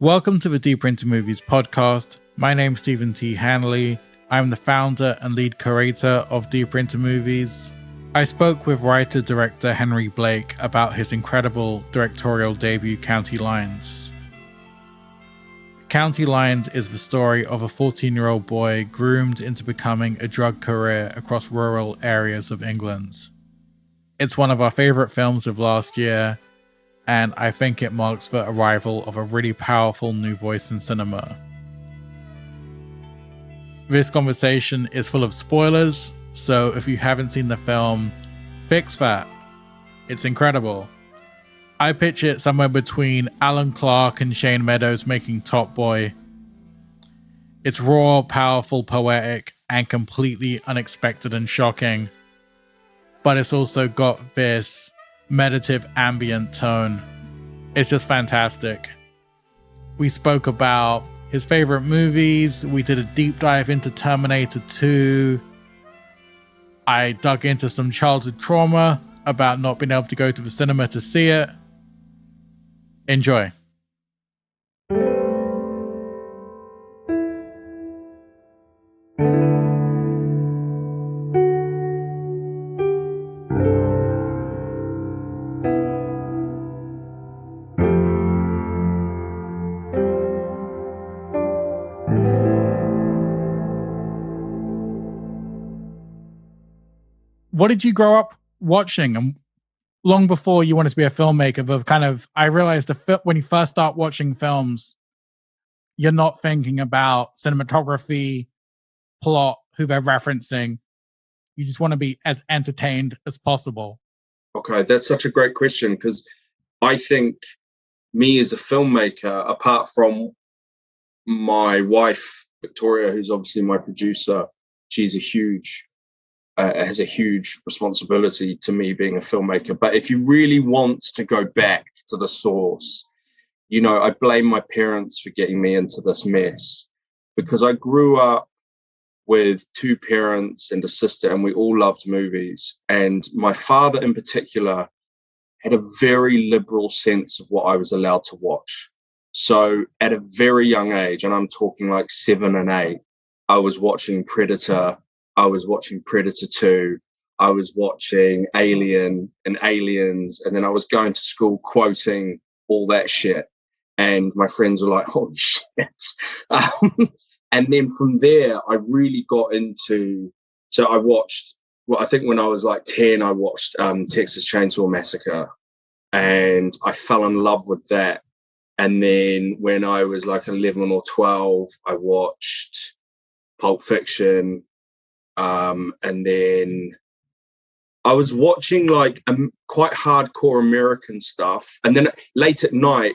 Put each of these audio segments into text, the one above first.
Welcome to the Deeper Into Movies podcast. My name's Stephen T. Hanley. I'm the founder and lead curator of Deeper Into Movies. I spoke with writer-director Henry Blake about his incredible directorial debut, County Lines. County Lines is the story of a 14-year-old boy groomed into becoming a drug courier across rural areas of England. It's one of our favorite films of last year, and I think it marks the arrival of a really powerful new voice in cinema. This conversation is full of spoilers, so if you haven't seen the film, fix that. It's incredible. I pitch it somewhere between Alan Clark and Shane Meadows making Top Boy. It's raw, powerful, poetic, and completely unexpected and shocking. But it's also got this meditative ambient tone. It's just fantastic. We spoke about his favorite movies. We did a deep dive into Terminator 2. I dug into some childhood trauma about not being able to go to the cinema to see it. Enjoy. What did you grow up watching? And long before you wanted to be a filmmaker, I realized when you first start watching films, you're not thinking about cinematography, plot, who they're referencing. You just want to be as entertained as possible. Okay, that's such a great question, because I think me as a filmmaker, apart from my wife, Victoria, who's obviously my producer, she's has a huge responsibility to me being a filmmaker. But if you really want to go back to the source, I blame my parents for getting me into this mess, because I grew up with two parents and a sister, and we all loved movies. And my father in particular had a very liberal sense of what I was allowed to watch. So at a very young age, and I'm talking like 7 and 8, I was watching Predator. I was watching Predator 2. I was watching Alien and Aliens. And then I was going to school quoting all that shit. And my friends were like, holy shit. And then from there, I really got into... So I watched... Well, I think when I was like 10, I watched Texas Chainsaw Massacre. And I fell in love with that. And then when I was like 11 or 12, I watched Pulp Fiction. And then I was watching like quite hardcore American stuff. And then late at night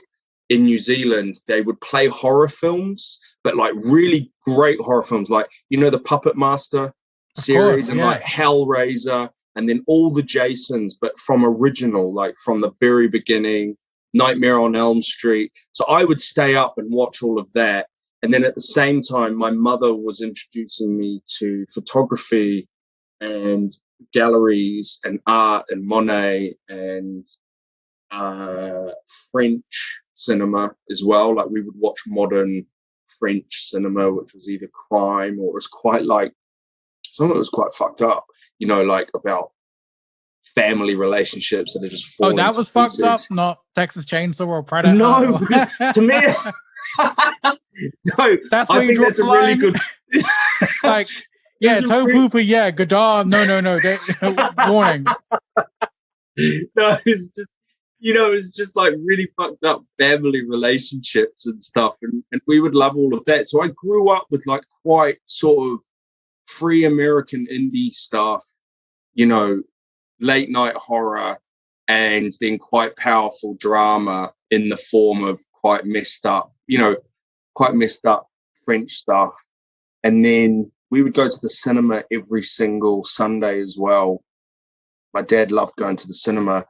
in New Zealand, they would play horror films, but like really great horror films, like, the Puppet Master series, and like Hellraiser, and then all the Jasons, but from original, like from the very beginning, Nightmare on Elm Street. So I would stay up and watch all of that. And then at the same time, my mother was introducing me to photography and galleries and art and Monet and French cinema as well. Like we would watch modern French cinema, which was either crime or it was quite like, some of it was quite fucked up, like about family relationships that are just falling. Oh, that was fucked up, not Texas Chainsaw or Predator? No, because to me... No, that's I think that's a really good. Like, yeah, toe pooper, yeah, Godard. No. Warning. No, it's just, it's just like really fucked up family relationships and stuff, and we would love all of that. So I grew up with like quite sort of free American indie stuff, late night horror, and then quite powerful drama in the form of quite messed up French stuff. And then we would go to the cinema every single Sunday as well. My dad loved going to the cinema,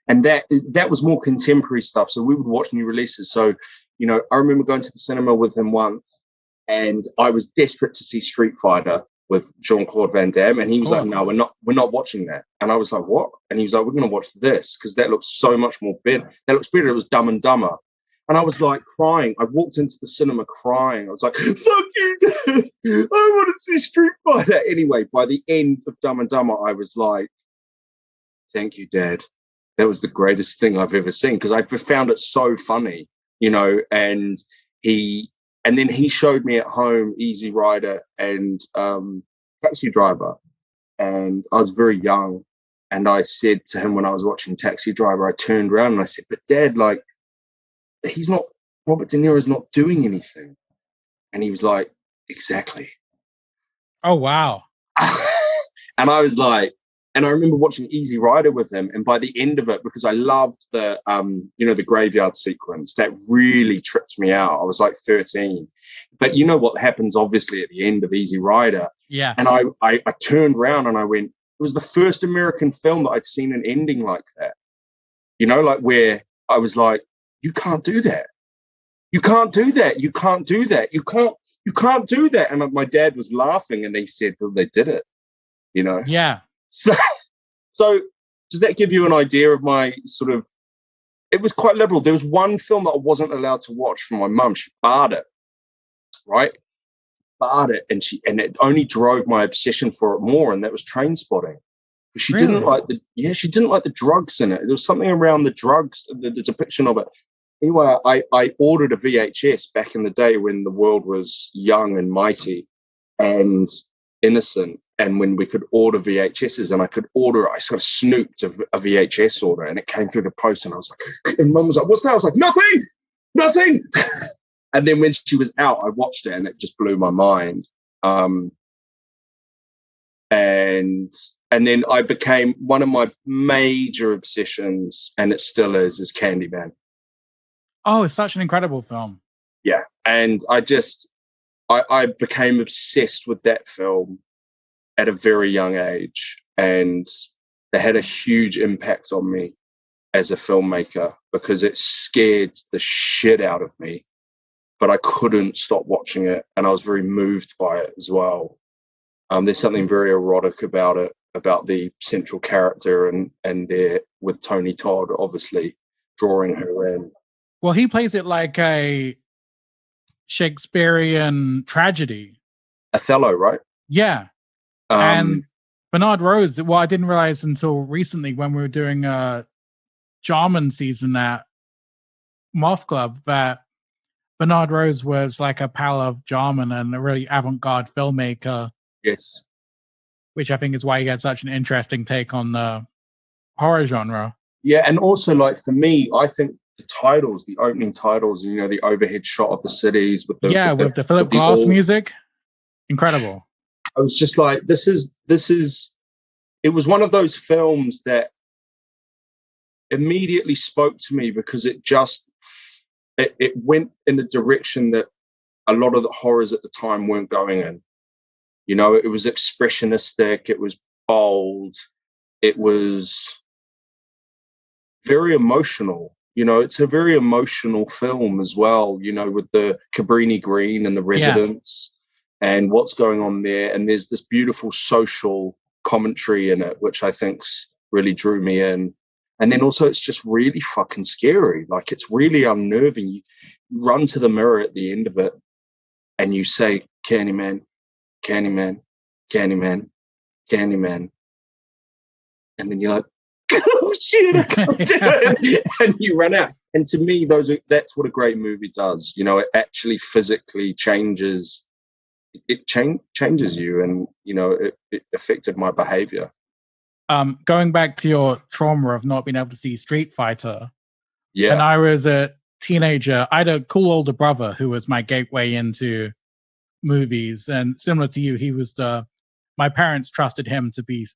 and that was more contemporary stuff. So we would watch new releases. So, I remember going to the cinema with him once, and I was desperate to see Street Fighter with Jean-Claude Van Damme, and he was like, no, we're not watching that. And I was like, what? And he was like, we're going to watch this, because that looks so much more better. That looks better. It was Dumb and Dumber. And I was like crying. I walked into the cinema crying. I was like, fuck you, Dad. I want to see Street Fighter. Anyway, by the end of Dumb and Dumber, I was like, thank you, Dad. That was the greatest thing I've ever seen, because I found it so funny, you know. And then he showed me at home Easy Rider and Taxi Driver. And I was very young. And I said to him when I was watching Taxi Driver, I turned around and I said, but Dad, like, Robert De Niro's not doing anything. And he was like, exactly. Oh, wow. And I was like, and I remember watching Easy Rider with him. And by the end of it, because I loved the, the graveyard sequence, that really tripped me out. I was like 13. But you know what happens, obviously, at the end of Easy Rider. Yeah. And I turned around and I went, it was the first American film that I'd seen an ending like that. You know, like where I was like, you can't do that. You can't do that. You can't do that. You can't do that. And my dad was laughing and he said, well, they did it, you know? Yeah. So does that give you an idea of my sort of, it was quite liberal. There was one film that I wasn't allowed to watch from my mum. She barred it, right? Barred it. And it only drove my obsession for it more. And that was Trainspotting. She Really? didn't like she didn't like the drugs in it. There was something around the drugs, the depiction of it. Anyway, I ordered a VHS back in the day when the world was young and mighty and innocent. And when we could order VHSs and I could order it, I sort of snooped a VHS order and it came through the post and I was like, and Mum was like, what's that? I was like, nothing. And then when she was out, I watched it and it just blew my mind. And then I became, one of my major obsessions, and it still is Candyman. Oh, it's such an incredible film. Yeah. And I became obsessed with that film at a very young age. And it had a huge impact on me as a filmmaker because it scared the shit out of me. But I couldn't stop watching it. And I was very moved by it as well. There's something very erotic about it, about the central character and there with Tony Todd, obviously drawing her in. Well, he plays it like a Shakespearean tragedy. Othello, right? Yeah. And Bernard Rose, well, I didn't realize until recently when we were doing a Jarman season at Moth Club that Bernard Rose was like a pal of Jarman and a really avant-garde filmmaker. Yes. Which I think is why he had such an interesting take on the horror genre. Yeah, and also, like, for me, I think the titles, the opening titles, you know, the overhead shot of the cities with the Philip Glass music, incredible. I was just like, this is. It was one of those films that immediately spoke to me because it went in the direction that a lot of the horrors at the time weren't going in. You know, it was expressionistic, it was bold, it was very emotional. You know, it's a very emotional film as well, you know, with the Cabrini Green and the residents and what's going on there. And there's this beautiful social commentary in it, which I think's really drew me in. And then also it's just really fucking scary. Like, it's really unnerving. You run to the mirror at the end of it and you say, Candyman, Candyman, Candyman, Candyman. And then you're like, oh shit, I can't do it. And you run out. And to me, that's what a great movie does. You know, it actually physically changes. It changes you. And, you know, it affected my behavior. Going back to your trauma of not being able to see Street Fighter. Yeah. When I was a teenager, I had a cool older brother who was my gateway into movies, and similar to you, he was my parents trusted him to be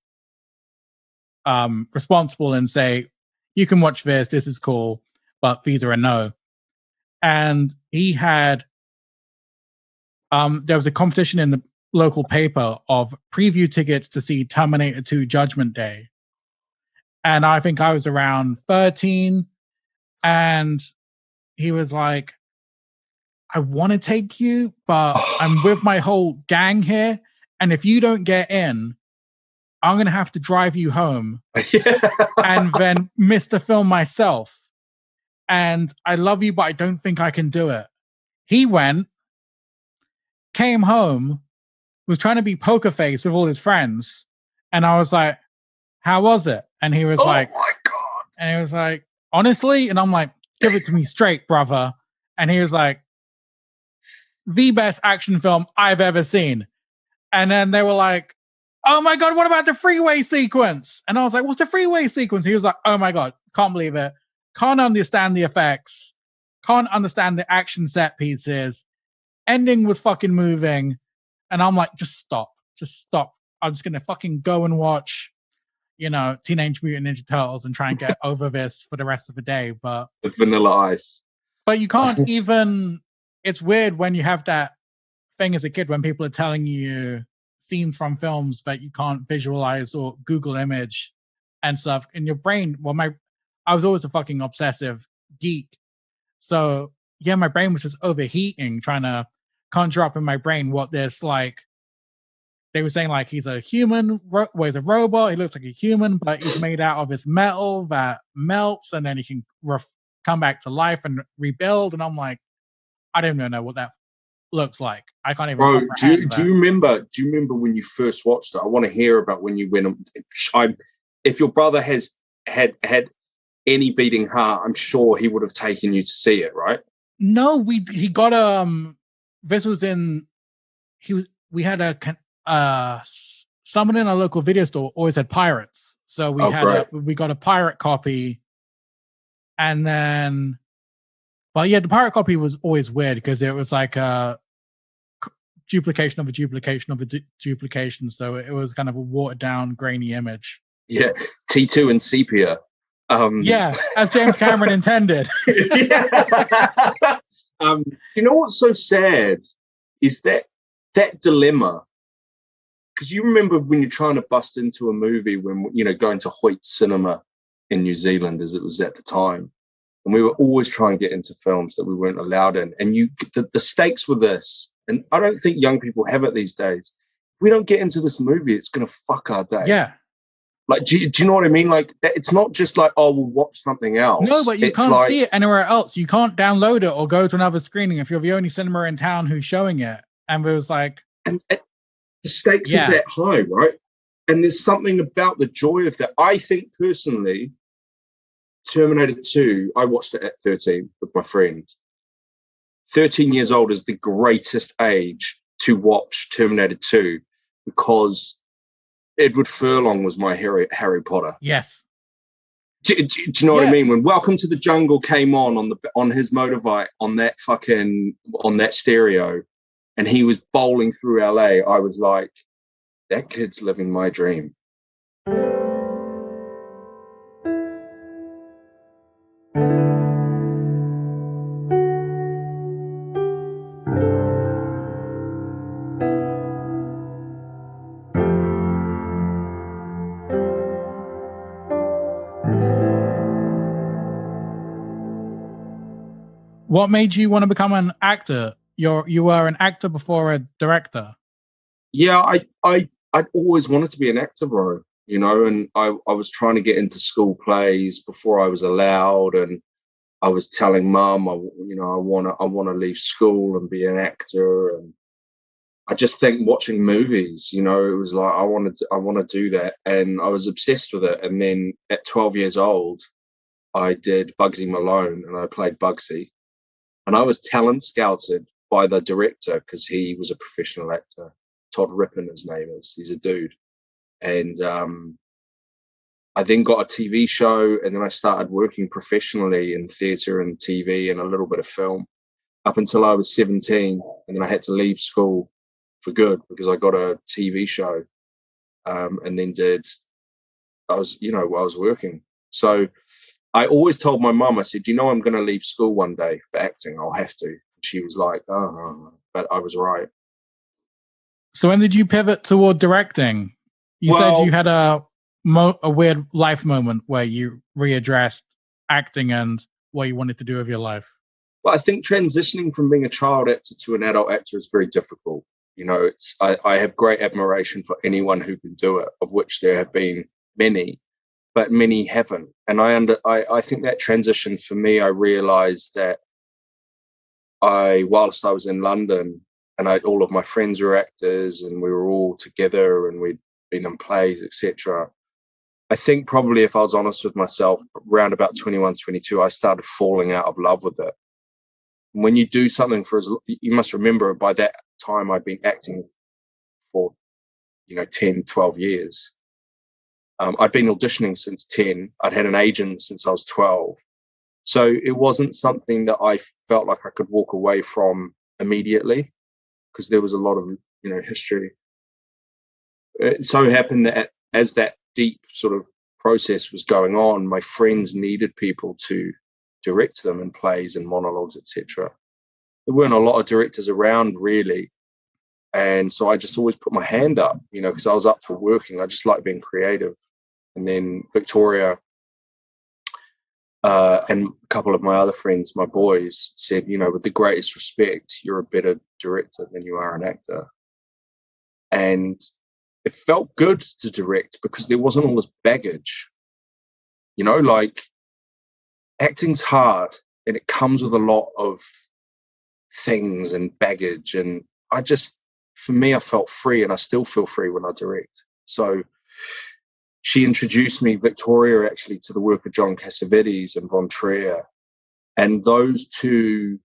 responsible and say, you can watch this is cool, but these are a no. And he had there was a competition in the local paper of preview tickets to see Terminator 2 Judgment Day, and I think I was around 13, and he was like, I want to take you, but I'm with my whole gang here. And if you don't get in, I'm going to have to drive you home and then miss the film myself. and I love you, but I don't think I can do it. He went, came home, was trying to be poker face with all his friends, and I was like, how was it? And he was like, oh my God. And he was like, honestly? And I'm like, give it to me straight, brother. And he was like, the best action film I've ever seen. And then they were like, oh my God, what about the freeway sequence? And I was like, what's the freeway sequence? He was like, oh my God, can't believe it. Can't understand the effects. Can't understand the action set pieces. Ending was fucking moving. And I'm like, just stop. Just stop. I'm just going to fucking go and watch, Teenage Mutant Ninja Turtles and try and get over this for the rest of the day. But With Vanilla Ice. But you can't even, it's weird when you have that thing as a kid when people are telling you scenes from films that you can't visualize or Google image and stuff in your brain. Well, I was always a fucking obsessive geek. So yeah, my brain was just overheating, trying to conjure up in my brain what this like, they were saying like he's a human, he's a robot. He looks like a human, but he's made out of this metal that melts, and then he can come back to life and rebuild. And I'm like, I don't even know what that looks like. I can't even. Bro, do you remember? Do you remember when you first watched it? I want to hear about when you went. If your brother has had any beating heart, I'm sure he would have taken you to see it, right? No, he got This was in. We had someone in a local video store always had pirates, so we got a pirate copy, and then, but yeah, the pirate copy was always weird because it was like a duplication of a duplication of a duplication, so it was kind of a watered down, grainy image. Yeah, T2 and sepia. Yeah, as James Cameron intended. You know what's so sad is that dilemma. Because you remember when you're trying to bust into a movie when, going to Hoyt Cinema in New Zealand as it was at the time. And we were always trying to get into films that we weren't allowed in. And the stakes were this. And I don't think young people have it these days. If we don't get into this movie, it's going to fuck our day. Yeah. Like, do you know what I mean? Like, it's not just like, oh, we'll watch something else. No, but you can't see it anywhere else. You can't download it or go to another screening if you're the only cinema in town who's showing it. And it was like... And the stakes are that high, right? And there's something about the joy of that. I think, personally, Terminator 2, I watched it at 13 with my friend. 13 years old is the greatest age to watch Terminator 2 because... Edward Furlong was my Harry Potter. Yes. Do you know what I mean? When Welcome to the Jungle came on his motorbike on that stereo, and he was bowling through LA, I was like, that kid's living my dream. What made you want to become an actor? You were an actor before a director. Yeah, I'd always wanted to be an actor, bro. And I was trying to get into school plays before I was allowed, and I was telling Mum, I want to leave school and be an actor. And I just think watching movies, it was like I want to do that, and I was obsessed with it. And then at 12 years old, I did Bugsy Malone, and I played Bugsy. And I was talent scouted by the director because he was a professional actor. Todd Rippon, his name is. He's a dude. And I then got a TV show, and then I started working professionally in theatre and TV and a little bit of film up until I was 17. And then I had to leave school for good because I got a TV show, and then I was working. So I always told my mum, I said, I'm going to leave school one day for acting. I'll have to. She was like, oh, but I was right. So when did you pivot toward directing? You said you had a weird life moment where you readdressed acting and what you wanted to do with your life. Well, I think transitioning from being a child actor to an adult actor is very difficult. I have great admiration for anyone who can do it, of which there have been many. but many haven't. And I think that transition for me, I realized that whilst I was in London and all of my friends were actors and we were all together and we'd been in plays, etc. I think probably if I was honest with myself, around about 21, 22, I started falling out of love with it. When you do something you must remember by that time I'd been acting for, 10, 12 years. I'd been auditioning since 10. I'd had an agent since I was 12. So it wasn't something that I felt like I could walk away from immediately because there was a lot of, history. It so happened that as that deep sort of process was going on, my friends needed people to direct them in plays and monologues, etc. There weren't a lot of directors around really. And so I just always put my hand up, because I was up for working. I just like being creative. And then Victoria and a couple of my other friends, my boys, said, with the greatest respect, you're a better director than you are an actor. And it felt good to direct because there wasn't all this baggage. Like acting's hard and it comes with a lot of things and baggage. And for me, I felt free and I still feel free when I direct. So she introduced me, Victoria, actually, to the work of John Cassavetes and Von Trier. And those two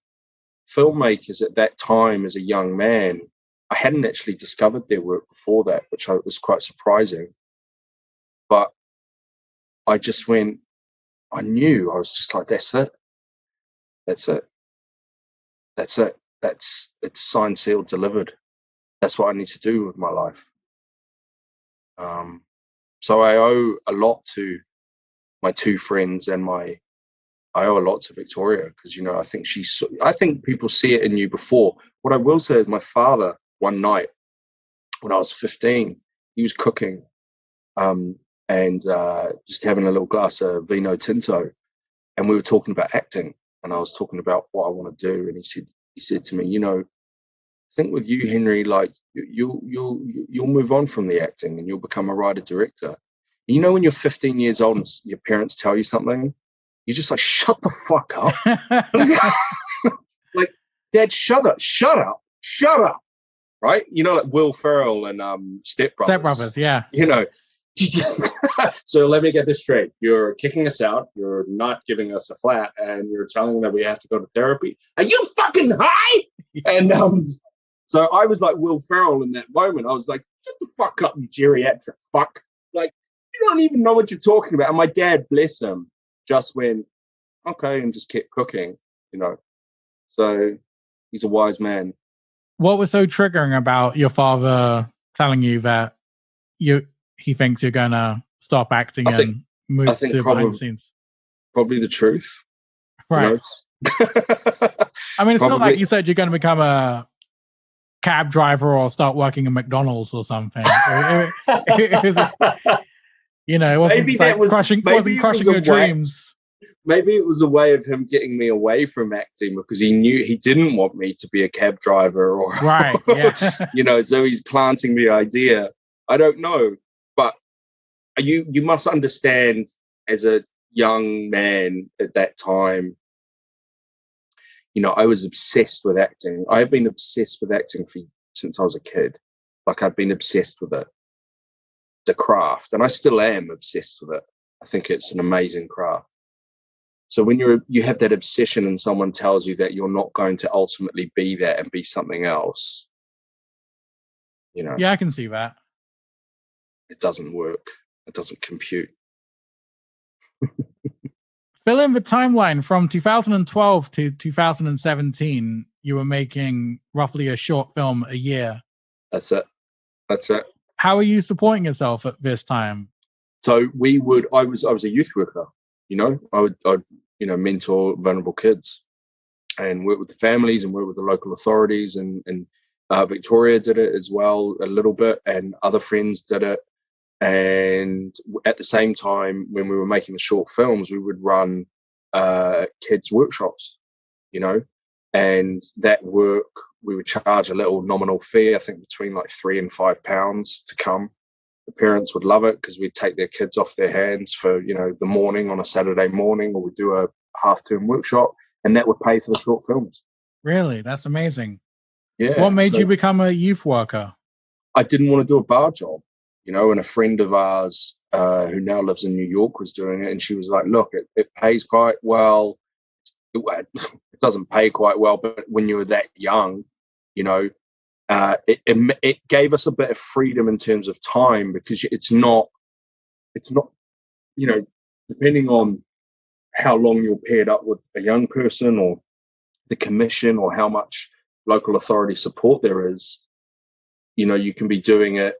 filmmakers at that time, as a young man, I hadn't actually discovered their work before that, which was quite surprising. But I just went, I knew, I was just like, that's it. That's it. That's it. It's signed, sealed, delivered. That's what I need to do with my life. So I owe a lot to my two friends and I owe a lot to Victoria because, I think people see it in you before. What I will say is my father, one night when I was 15, he was cooking and just having a little glass of vino tinto. And we were talking about acting and I was talking about what I want to do. And he said to me, I think with you, Henry, like you'll move on from the acting and you'll become a writer director. And when you're 15 years old and your parents tell you something, you're just like, shut the fuck up. Like, Dad, shut up. Right? Like Will Ferrell and Step Brothers. Step Brothers, yeah. So let me get this straight. You're kicking us out. You're not giving us a flat, and you're telling that we have to go to therapy. Are you fucking high? And so I was like Will Ferrell in that moment. I was like, "Get the fuck up, you geriatric fuck! Like you don't even know what you're talking about." And my dad, bless him, just went okay and just kept cooking. So he's a wise man. What was so triggering about your father telling you that he thinks you're gonna stop acting and move to behind the scenes? Probably the truth, right? I mean, it's not like you said you're going to become a cab driver or start working at McDonald's or something. It wasn't crushing your dreams. Maybe it was a way of him getting me away from acting because he knew he didn't want me to be a cab driver or right. Yeah. So he's planting the idea. I don't know, but you must understand as a young man at that time, I was obsessed with acting. I've been obsessed with acting since I was a kid. Like I've been obsessed with it. It's a craft, and I still am obsessed with it. I think it's an amazing craft. So when you have that obsession and someone tells you that you're not going to ultimately be that and be something else, Yeah, I can see that. It doesn't work. It doesn't compute. Fill in the timeline from 2012 to 2017. You were making roughly a short film a year. That's it. How are you supporting yourself at this time? So I was a youth worker. I'd mentor vulnerable kids and work with the families and work with the local authorities and Victoria did it as well a little bit and other friends did it. And at the same time, when we were making the short films, we would run kids' workshops, and that work, we would charge a little nominal fee, I think between like £3 and £5 to come. the parents would love it because we'd take their kids off their hands for, you know, the morning on a Saturday morning, or we'd do a half-term workshop, and that would pay for the short films. Really? That's amazing. Yeah. What made so you become a youth worker? I didn't want to do a bar job, you know, and a friend of ours who now lives in New York was doing it, and she was like, look, it pays quite well. It doesn't pay quite well, but when you were that young, you know, it gave us a bit of freedom in terms of time, because it's not, you know, depending on how long you're paired up with a young person or the commission or how much local authority support there is, you know, you can be doing it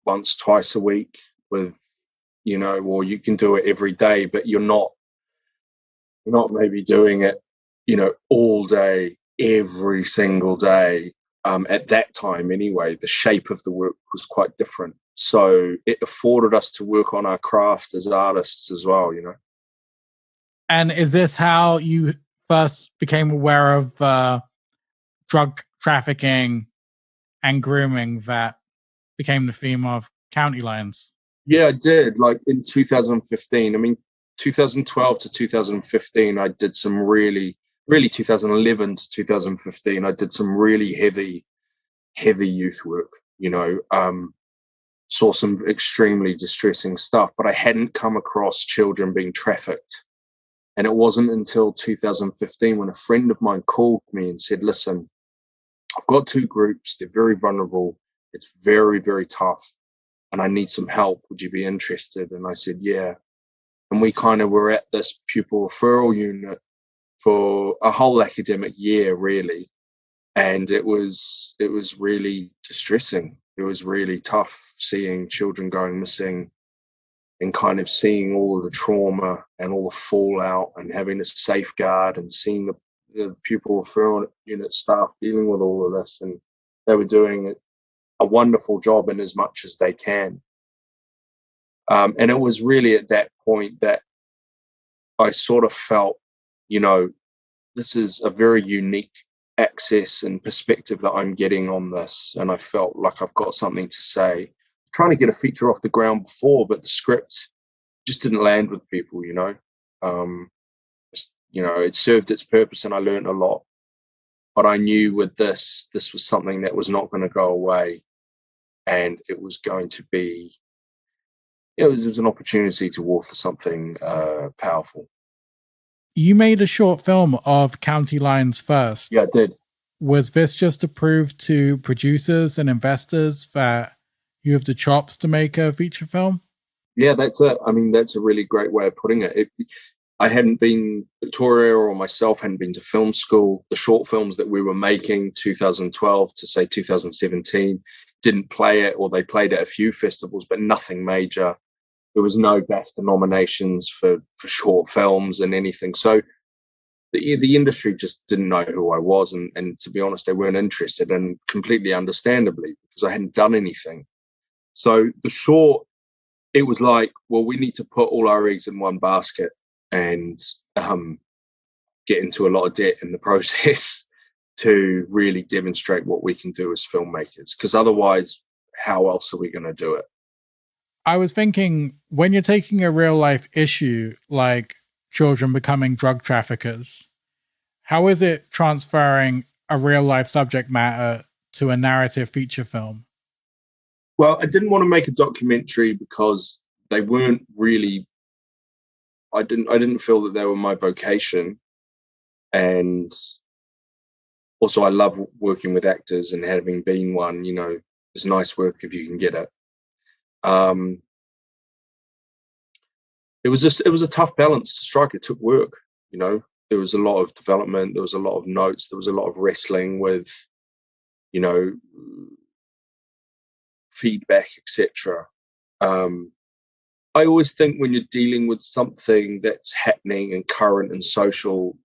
once, twice a week with, you know, or you can do it every day, but you're not maybe doing it, you know, all day, every single day. At that time, anyway, the shape of the work was quite different. So it afforded us to work on our craft as artists as well, you know. And is this how you first became aware of drug trafficking and grooming that became the theme of County Lines? Yeah, I did. Like in 2015, I mean, 2012 to 2015, I did some really 2011 to 2015, I did some really heavy youth work, you know. Saw some extremely distressing stuff, but I hadn't come across children being trafficked. And it wasn't until 2015 when a friend of mine called me and said, listen, I've got two groups. They're very vulnerable. It's very, very tough. And I need some help. Would you be interested? And I said, yeah. And we kind of were at this pupil referral unit for a whole academic year, really. And it was really distressing. It was really tough seeing children going missing and kind of seeing all of the trauma and all the fallout and having to safeguard and seeing the pupil referral unit staff dealing with all of this. And they were doing a wonderful job in as much as they can. And it was really at that point that I sort of felt, you know, this is a very unique access and perspective that I'm getting on this. And I felt like I've got something to say. Trying to get a feature off the ground before, but the script just didn't land with people, you know. You know, it served its purpose and I learned a lot. But I knew with this was something that was not going to go away. And it was going to be, it was an opportunity to war for something powerful. You made a short film of County Lines first. Yeah, I did. Was this just to prove to producers and investors that you have the chops to make a feature film? Yeah, that's it. I mean, that's a really great way of putting it. I hadn't been, Victoria or myself hadn't been to film school. The short films that we were making 2012 to say 2017 didn't play it, or they played at a few festivals, but nothing major. There was no BAFTA nominations for short films and anything. So the industry just didn't know who I was. And to be honest, they weren't interested, and completely understandably, because I hadn't done anything. So the short, it was like, well, we need to put all our eggs in one basket and get into a lot of debt in the process to really demonstrate what we can do as filmmakers. Because otherwise, how else are we going to do it? I was thinking, when you're taking a real life issue like children becoming drug traffickers, how is it transferring a real life subject matter to a narrative feature film? Well, I didn't want to make a documentary because they weren't really, I didn't feel that they were my vocation. And also I love working with actors, and having been one, you know, it's nice work if you can get it. It was a tough balance to strike. It took work, you know. There was a lot of development, there was a lot of notes, there was a lot of wrestling with, you know, feedback, etc. I always think when you're dealing with something that's happening and current and social,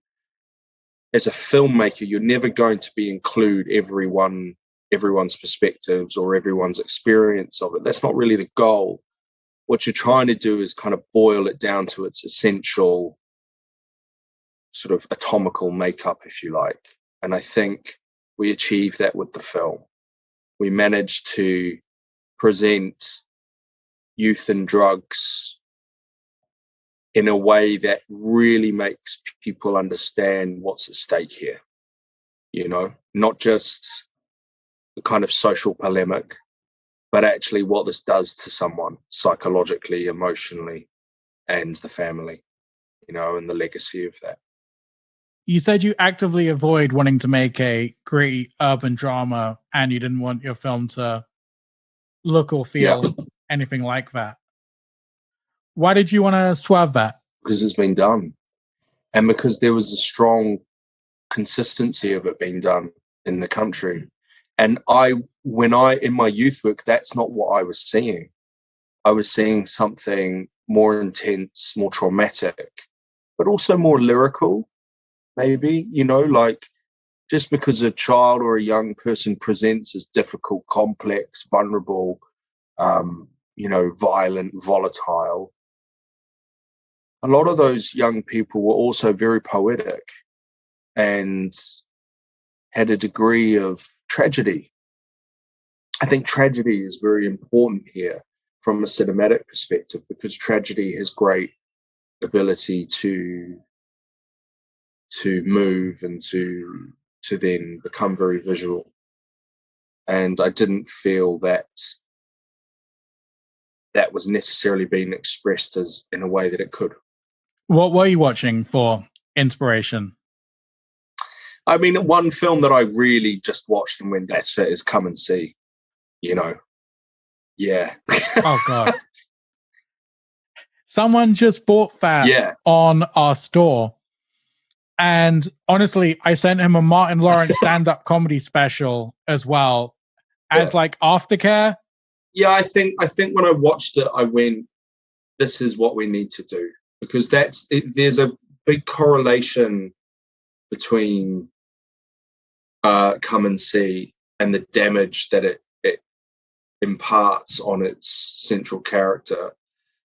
as a filmmaker, you're never going to include everyone's perspectives or everyone's experience of it. That's not really the goal. What you're trying to do is kind of boil it down to its essential sort of atomical makeup, if you like. And I think we achieved that with the film. We managed to present youth and drugs in a way that really makes people understand what's at stake here. Not just the kind of social polemic, but actually what this does to someone psychologically, emotionally, and the family, and the legacy of that. You said you actively avoid wanting to make a gritty urban drama, and you didn't want your film to look or feel anything like that. Why did you want to swerve that? Because it's been done. And because there was a strong consistency of it being done in the country. And in my youth work, that's not what I was seeing. I was seeing something more intense, more traumatic, but also more lyrical, maybe, like just because a child or a young person presents as difficult, complex, vulnerable, violent, volatile, a lot of those young people were also very poetic and had a degree of tragedy. I think tragedy is very important here from a cinematic perspective, because tragedy has great ability to move and to then become very visual. And I didn't feel that was necessarily being expressed as in a way that it could. What were you watching for inspiration? I mean, one film that I really just watched and went, that's it, is Come and See. Yeah. Oh God. Someone just bought that on our store. And honestly, I sent him a Martin Lawrence stand-up comedy special as well as like aftercare. Yeah, I think when I watched it, I went, this is what we need to do, because there's a big correlation between Come and See and the damage that it imparts on its central character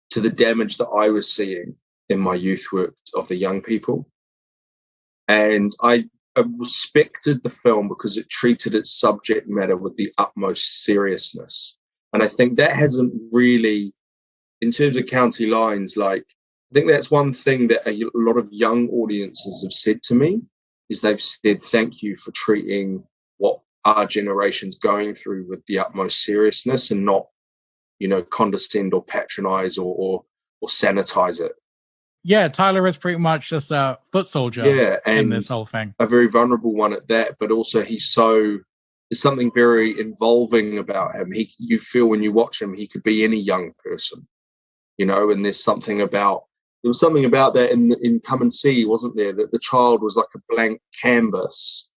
to the damage that I was seeing in my youth work of the young people. And I respected the film because it treated its subject matter with the utmost seriousness. And I think that hasn't really, in terms of County Lines, like, I think that's one thing that a lot of young audiences have said to me, is they've said, thank you for treating what our generation's going through with the utmost seriousness and not, condescend or patronize or sanitize it. Yeah, Tyler is pretty much just a foot soldier in this whole thing. A very vulnerable one at that, but also there's something very involving about him. You feel when you watch him, he could be any young person, and there was something about that in Come and See, wasn't there? That the child was like a blank canvas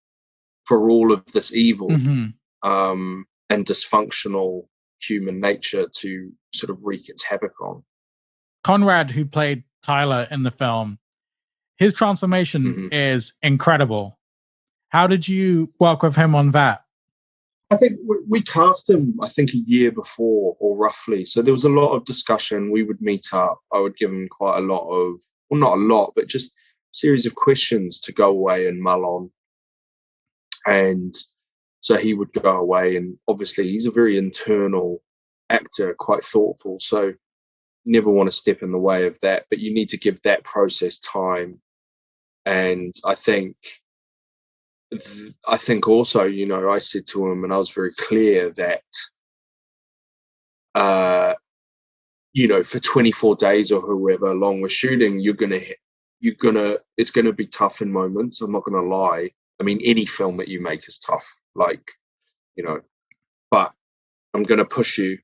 for all of this evil and dysfunctional human nature to sort of wreak its havoc on. Conrad, who played Tyler in the film, his transformation is incredible. How did you work with him on that? I think we cast him, a year before, or roughly. So there was a lot of discussion. We would meet up. I would give him quite a lot of, well, not a lot, but just a series of questions to go away and mull on. And so he would go away, and obviously he's a very internal actor, quite thoughtful. So you never want to step in the way of that, but you need to give that process time. And I think also, I said to him, and I was very clear that, for 24 days or however long we're shooting, it's gonna be tough in moments. I'm not gonna lie. I mean, any film that you make is tough, but I'm gonna push you,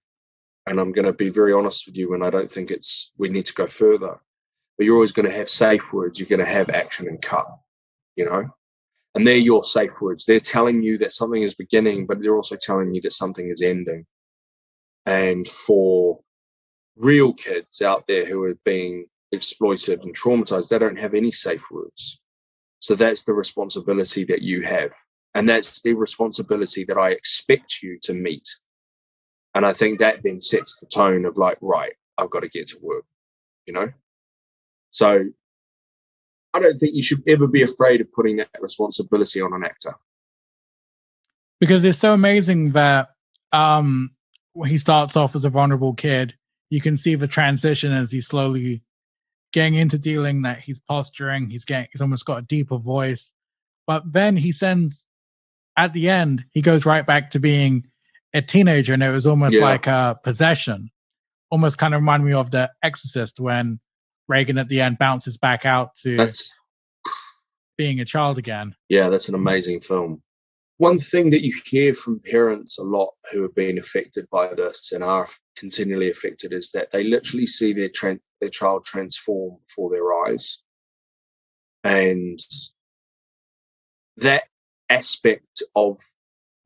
and I'm gonna be very honest with you when I don't think we need to go further. But you're always gonna have safe words. You're gonna have action and cut, and they're your safe words. They're telling you that something is beginning, but they're also telling you that something is ending. And for real kids out there who are being exploited and traumatized, they don't have any safe words. So that's the responsibility that you have. And that's the responsibility that I expect you to meet. And I think that then sets the tone of like, right, I've got to get to work, So I don't think you should ever be afraid of putting that responsibility on an actor. Because it's so amazing that he starts off as a vulnerable kid. You can see the transition as he's slowly getting into dealing, that he's posturing, he's almost got a deeper voice. But then at the end, he goes right back to being a teenager, and it was almost like a possession. Almost kind of remind me of The Exorcist, when Reagan at the end bounces back out to being a child again. Yeah, that's an amazing film. One thing that you hear from parents a lot who have been affected by this and are continually affected is that they literally see their child transform before their eyes. And that aspect of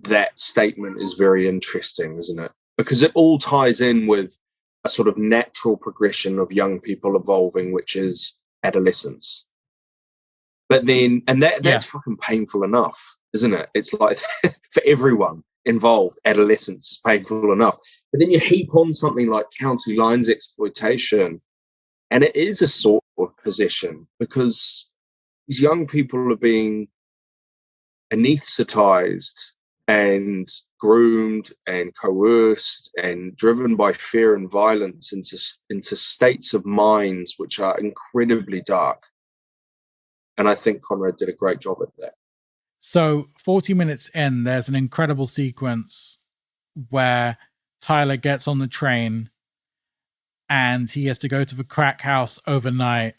that statement is very interesting, isn't it? Because it all ties in with a sort of natural progression of young people evolving, which is adolescence. But then, and that's fucking painful enough, isn't it? It's like for everyone involved, adolescence is painful enough. But then you heap on something like County Lines exploitation, and it is a sort of possession, because these young people are being anesthetized and groomed and coerced and driven by fear and violence into states of minds which are incredibly dark. And I think Conrad did a great job at that. So 40 minutes in, there's an incredible sequence where Tyler gets on the train and he has to go to the crack house overnight,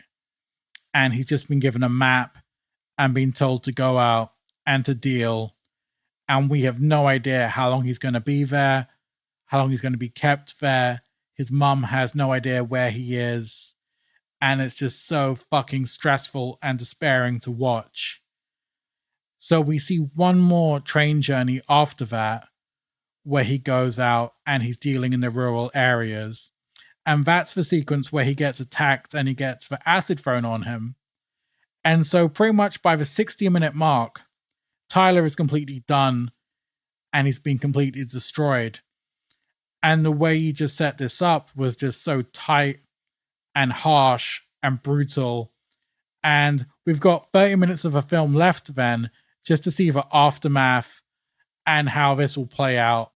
and he's just been given a map and been told to go out and to deal. And we have no idea how long he's going to be there, how long he's going to be kept there. His mum has no idea where he is. And it's just so fucking stressful and despairing to watch. So we see one more train journey after that, where he goes out and he's dealing in the rural areas. And that's the sequence where he gets attacked and he gets the acid thrown on him. And so pretty much by the 60-minute mark, Tyler is completely done and he's been completely destroyed. And the way you just set this up was just so tight and harsh and brutal. And we've got 30 minutes of a film left then, just to see the aftermath and how this will play out.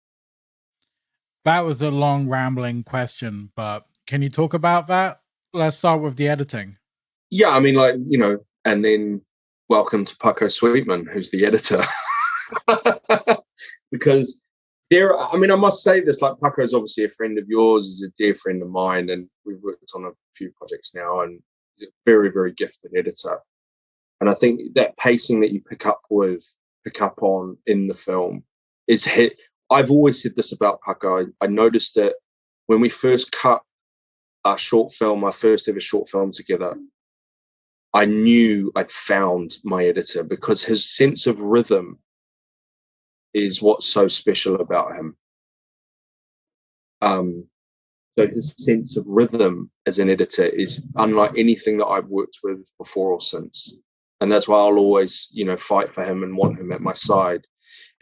That was a long rambling question, but can you talk about that? Let's start with the editing. Yeah, I mean, like, you know, and then welcome to Paco Sweetman, who's the editor. Because I mean, I must say this, like, Paco's obviously a friend of yours, is a dear friend of mine, and we've worked on a few projects now, and he's a very, very gifted editor. And I think that pacing that you pick up on in the film is hit. I've always said this about Paco. I noticed that when we first cut our first ever short film together, I knew I'd found my editor, because his sense of rhythm is what's so special about him. So his sense of rhythm as an editor is unlike anything that I've worked with before or since. And that's why I'll always, you know, fight for him and want him at my side.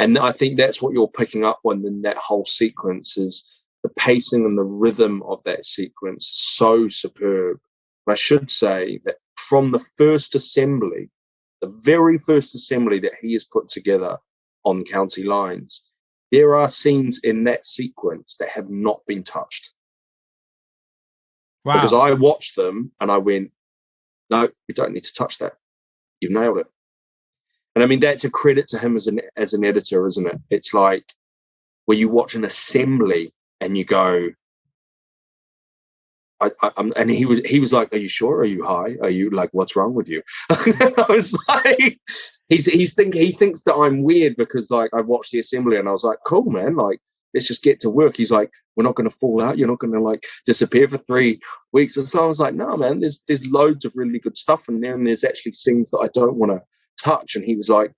And I think that's what you're picking up on in that whole sequence, is the pacing and the rhythm of that sequence, so superb. And I should say that from the first assembly, the very first assembly that he has put together on County Lines, there are scenes in that sequence that have not been touched. Wow. Because I watched them and I went, no, we don't need to touch that. You've nailed it. And I mean, that's a credit to him as an editor, isn't it? It's like where you watch an assembly and you go, and he was like, "Are you sure? Are you high? Are you like, what's wrong with you?" I was like, he thinks that I'm weird because like I watched the assembly and I was like, "Cool, man, like let's just get to work." He's like, "We're not going to fall out. You're not going to like disappear for 3 weeks." And so I was like, "No, man, there's loads of really good stuff in there, and there's actually scenes that I don't want to touch." And he was like,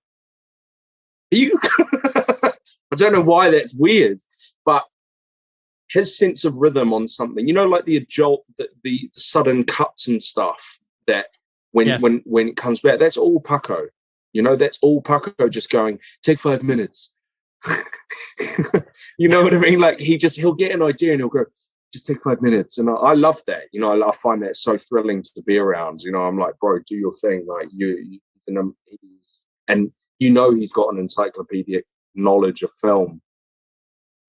"Are you?" I don't know why that's weird, but his sense of rhythm on something, you know, like the sudden cuts and stuff that when it comes back, that's all Paco. You know, that's all Paco just going, take 5 minutes. You know what I mean? Like he'll get an idea and he'll go, just take 5 minutes. And I love that. You know, I find that so thrilling to be around. You know, I'm like, bro, do your thing. Like and you know, he's got an encyclopedic knowledge of film.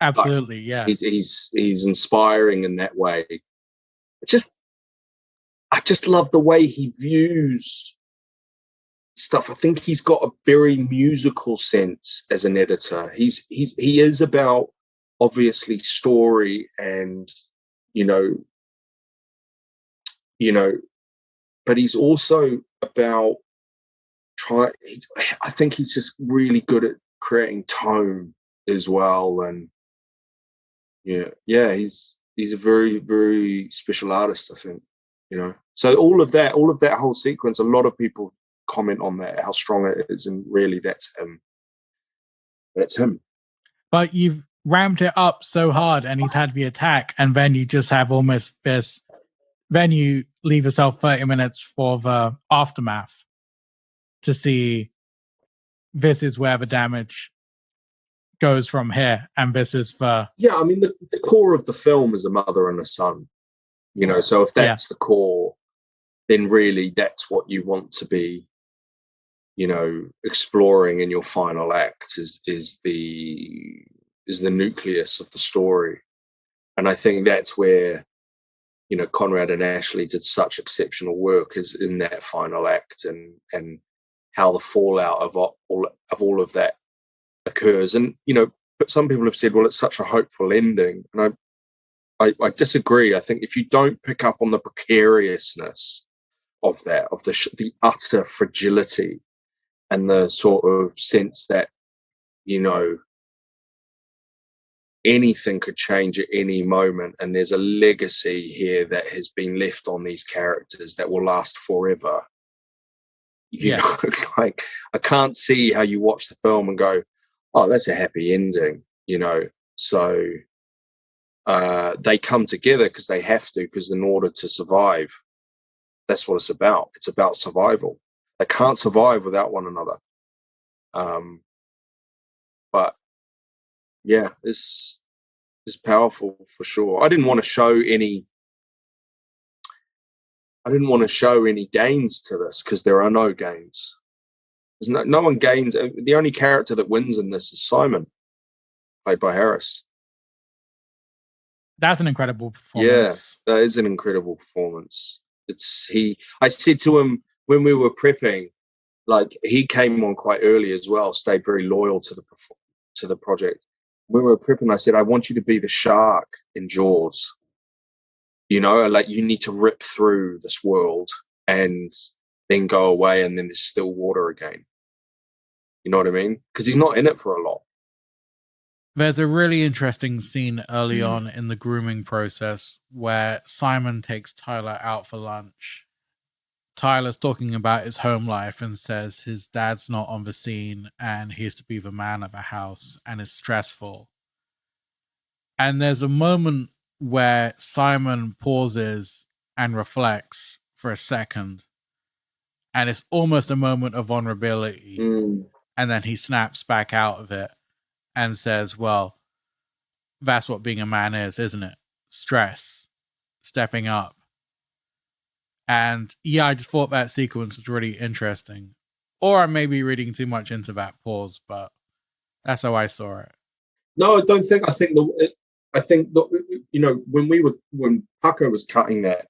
Absolutely, yeah. He's inspiring in that way. I just love the way he views stuff. I think he's got a very musical sense as an editor. He is about obviously story and you know, but he's also about I think he's just really good at creating tone as well. And he's a very, very special artist, I think. So all of that whole sequence, a lot of people comment on that, how strong it is, and really that's him. But you've ramped it up so hard, and he's had the attack, and then you just have almost this. Then you leave yourself 30 minutes for the aftermath to see this is where the damage goes from here, and this is the... Yeah, I mean, the core of the film is a mother and a son, so if that's the core, then really that's what you want to be, exploring in your final act is the nucleus of the story. And I think that's where, Conrad and Ashley did such exceptional work is in that final act and how the fallout of all of that occurs. And, but some people have said, well, it's such a hopeful ending. And I disagree. I think if you don't pick up on the precariousness of that, of the utter fragility and the sort of sense that, anything could change at any moment, and there's a legacy here that has been left on these characters that will last forever. Like, I can't see how you watch the film and go, oh, that's a happy ending, So they come together because they have to, because in order to survive, that's what it's about. It's about survival. They can't survive without one another. But yeah, it's powerful for sure. I didn't want to show any gains to this because there are no gains. There's no one gains. The only character that wins in this is Simon, played by Harris. That's an incredible performance. Yeah, that is an incredible performance. I said to him when we were prepping, like, he came on quite early as well, stayed very loyal to the project. When we were prepping, I said, I want you to be the shark in Jaws. Like, you need to rip through this world and then go away, and then there's still water again. You know what I mean? Because he's not in it for a lot. There's a really interesting scene early on in the grooming process where Simon takes Tyler out for lunch. Tyler's talking about his home life and says his dad's not on the scene and he has to be the man of the house and is stressful. And there's a moment where Simon pauses and reflects for a second. And it's almost a moment of vulnerability. And then he snaps back out of it and says, well, that's what being a man is, isn't it? Stress, stepping up. And yeah, I just thought that sequence was really interesting. Or I may be reading too much into that pause, but that's how I saw it. No, I don't think. I think when Paco was cutting that,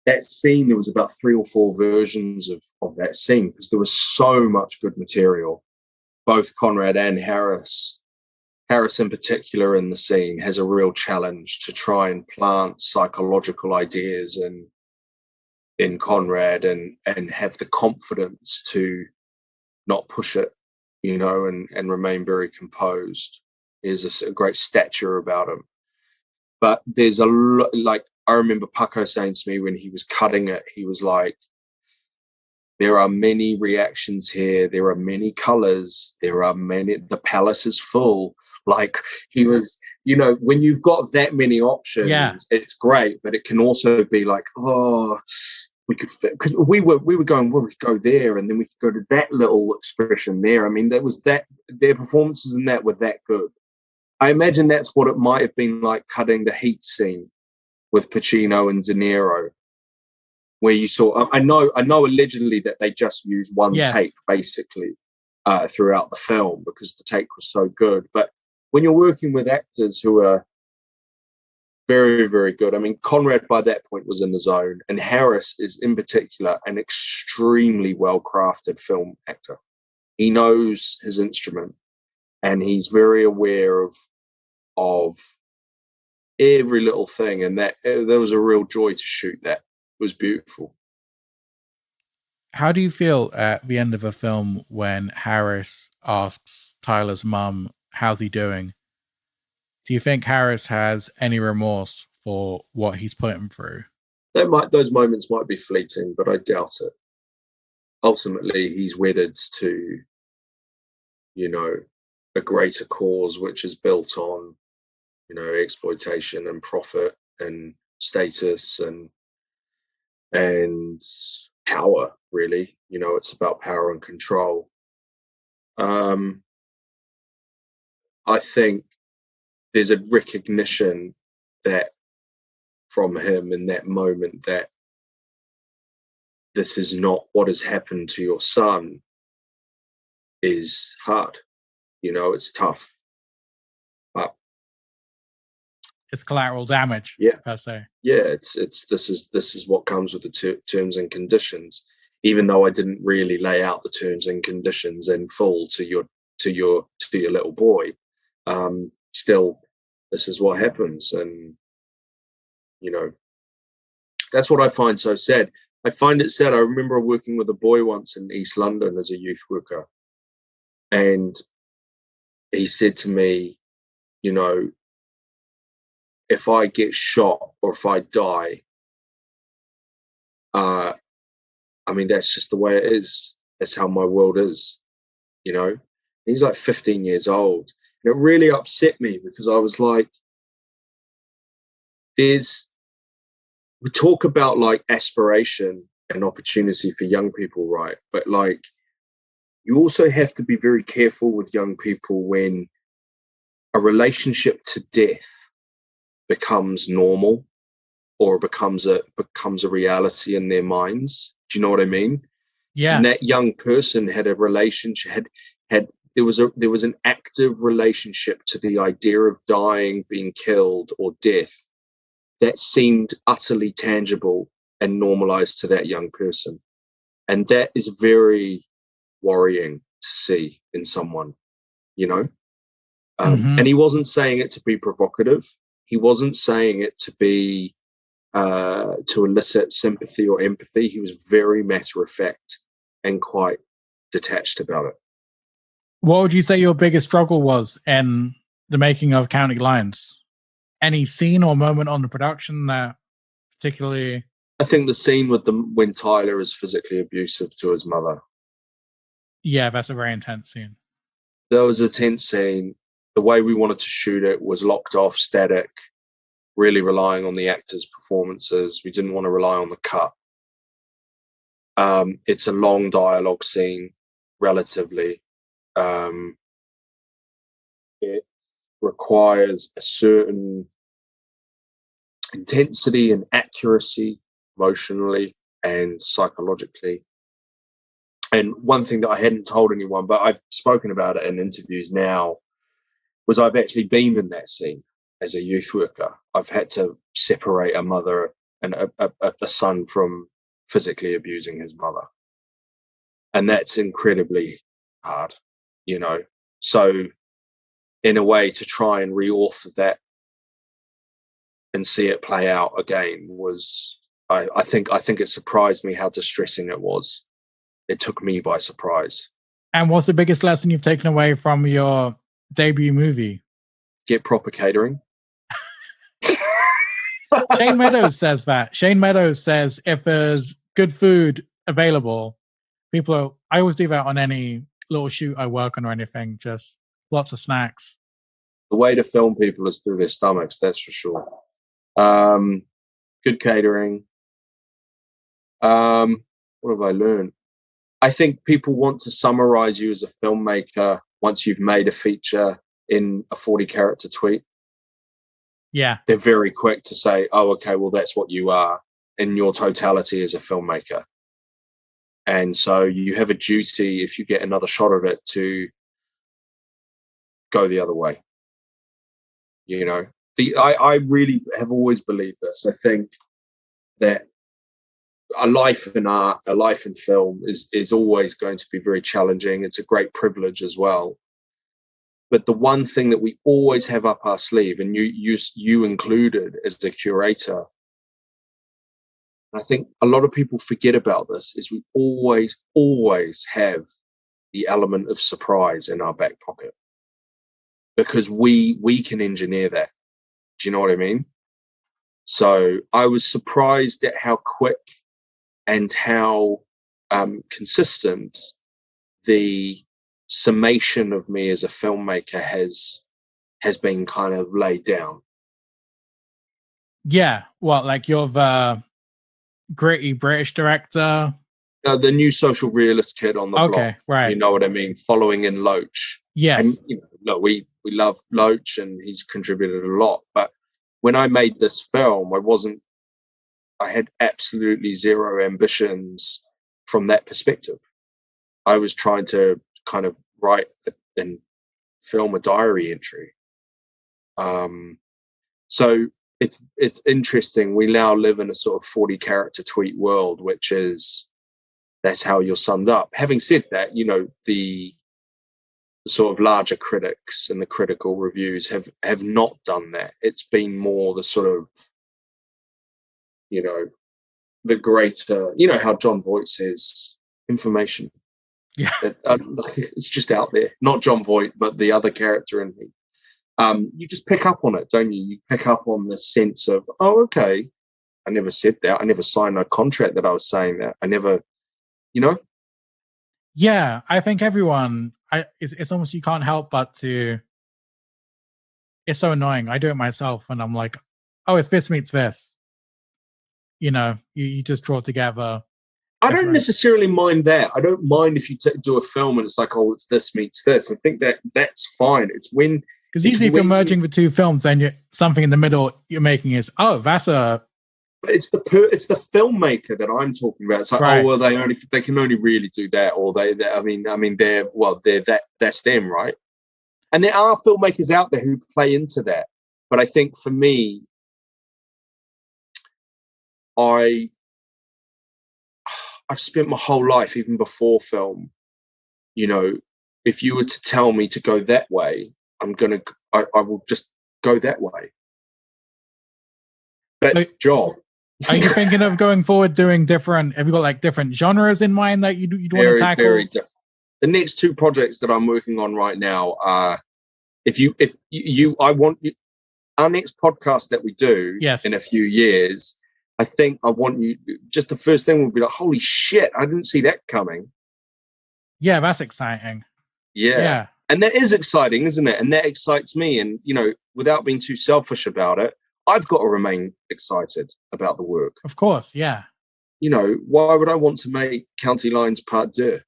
that scene, there was about 3 or 4 versions of that scene because there was so much good material. Both Conrad and Harris in particular in the scene has a real challenge to try and plant psychological ideas in Conrad and have the confidence to not push it, and remain very composed. There's a great stature about him. But there's a lot, like, I remember Paco saying to me when he was cutting it, he was like, there are many reactions here. There are many colors. The palette is full. Like, he was, when you've got that many options, it's great, but it can also be like, oh, we could fit, because we were going, well, we could go there and then we could go to that little expression there. I mean, their performances in that were that good. I imagine that's what it might have been like cutting the Heat scene with Pacino and De Niro, where you saw, I know allegedly that they just used one take basically throughout the film because the take was so good. But when you're working with actors who are very, very good. I mean, Conrad by that point was in the zone, and Harris is in particular an extremely well-crafted film actor. He knows his instrument, and he's very aware of every little thing. And that there was a real joy to shoot that. It was beautiful. How do you feel at the end of a film when Harris asks Tyler's mum, how's he doing? Do you think Harris has any remorse for what he's put him through? Those moments might be fleeting, but I doubt it. Ultimately, he's wedded to, a greater cause, which is built on, exploitation and profit and status and power, really. It's about power and control. I think there's a recognition that from him in that moment that this is not what has happened to your son is hard. It's tough. But it's collateral damage, yeah, per se. Yeah, this is what comes with the terms and conditions. Even though I didn't really lay out the terms and conditions in full to your little boy, still, this is what happens, and that's what I find so sad. I find it sad. I remember working with a boy once in East London as a youth worker, and he said to me, if I get shot or if I die, that's just the way it is. That's how my world is, He's like 15 years old. And it really upset me because I was like, we talk about like aspiration and opportunity for young people, right? But like, you also have to be very careful with young people when a relationship to death becomes normal or becomes a reality in their minds. Do you know what I mean? Yeah. And that young person had a relationship, there was an active relationship to the idea of dying, being killed, or death that seemed utterly tangible and normalized to that young person. And that is very worrying to see in someone, And he wasn't saying it to be provocative. He wasn't saying it to be to elicit sympathy or empathy. He was very matter of fact and quite detached about it. What would you say your biggest struggle was in the making of County Lines? Any scene or moment on the production that particularly? I think the scene when Tyler is physically abusive to his mother. Yeah, that's a very intense scene. That was a tense scene. The way we wanted to shoot it was locked off, static, really relying on the actors' performances. We didn't want to rely on the cut. It's a long dialogue scene, relatively. It requires a certain intensity and accuracy emotionally and psychologically. And one thing that I hadn't told anyone, but I've spoken about it in interviews now, was I've actually been in that scene as a youth worker. I've had to separate a mother and a son from physically abusing his mother. And that's incredibly hard, So in a way, to try and reauthor that and see it play out again was, I think it surprised me how distressing it was. It took me by surprise. And what's the biggest lesson you've taken away from your debut movie? Get proper catering. Shane Meadows says that. Shane Meadows says if there's good food available, I always do that on any little shoot I work on or anything, just lots of snacks. The way to film people is through their stomachs, that's for sure. Good catering. What have I learned? I think people want to summarize you as a filmmaker once you've made a feature in a 40-character tweet. Yeah. They're very quick to say, oh, okay, well, that's what you are in your totality as a filmmaker. And so you have a duty, if you get another shot of it, to go the other way. You know, I really have always believed this. I think that a life in art, a life in film is always going to be very challenging. It's a great privilege as well. But the one thing that we always have up our sleeve, and you included as a curator, and I think a lot of people forget about this, is we always have the element of surprise in our back pocket, because we can engineer that. Do you know what I mean? So I was surprised at how quick and how consistent the summation of me as a filmmaker has been kind of laid down. Yeah, what, like you're the gritty British director? The new social realist kid on the block. Right. You know what I mean? Following in Loach. Yes. And look, we love Loach and he's contributed a lot. But when I made this film, I had absolutely zero ambitions from that perspective. I was trying to kind of write and film a diary entry. So it's interesting. We now live in a sort of 40 character tweet world, which is, that's how you're summed up. Having said that, the sort of larger critics and the critical reviews have not done that. It's been more the sort of, the greater, how John Voight says, information. Yeah. It's just out there. Not John Voight, but the other character in me. You just pick up on it, don't you? You pick up on the sense of, oh, okay, I never said that. I never signed a contract that I was saying that. I never, Yeah, I think everyone, it's almost, you can't help but to, it's so annoying. I do it myself and I'm like, oh, it's this meets this. You just draw together. I don't necessarily mind that. I don't mind if you do a film and it's like, oh, it's this meets this. I think that's fine. It's when, because usually if you're merging the two films, then something in the middle you're making is, oh, that's a. It's the filmmaker that I'm talking about. It's like, right. Oh, well, they can only really do that, or that's them, right? And there are filmmakers out there who play into that. But I think for me, I've spent my whole life, even before film, if you were to tell me to go that way, I will just go that way. That's the job. Are you thinking of going forward doing different? Have you got like different genres in mind that you'd want to tackle? Very different. The next two projects that I'm working on right now are, I want you, our next podcast that we do in a few years, I think I want you, just the first thing will be like, holy shit, I didn't see that coming. Yeah, that's exciting. Yeah. And that is exciting, isn't it? And that excites me. And, without being too selfish about it, I've got to remain excited about the work. Of course, yeah. Why would I want to make County Lines Part 2?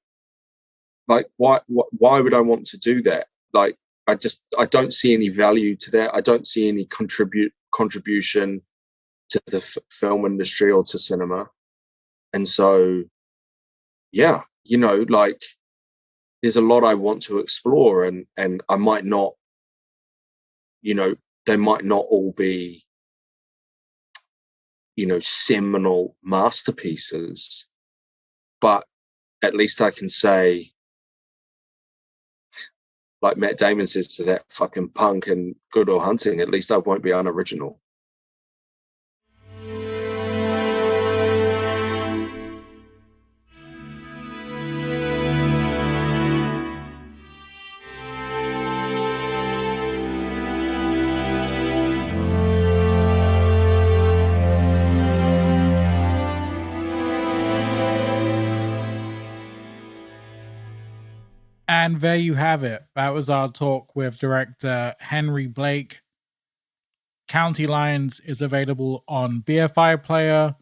Like, why would I want to do that? Like, I don't see any value to that. I don't see any contribution to the film industry or to cinema. And so, yeah, there's a lot I want to explore, and I might not, they might not all be, seminal masterpieces, but at least I can say, like Matt Damon says to that fucking punk in Good Will Hunting, at least I won't be unoriginal. And there you have it. That was our talk with director Henry Blake. County Lines is available on BFI Player.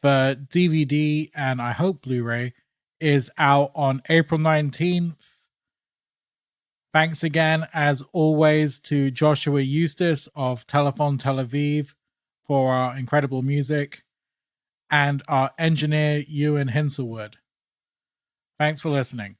The DVD, and I hope Blu-ray, is out on April 19th. Thanks again, as always, to Joshua Eustace of Telephone Tel Aviv for our incredible music, and our engineer, Ewan Hinselwood. Thanks for listening.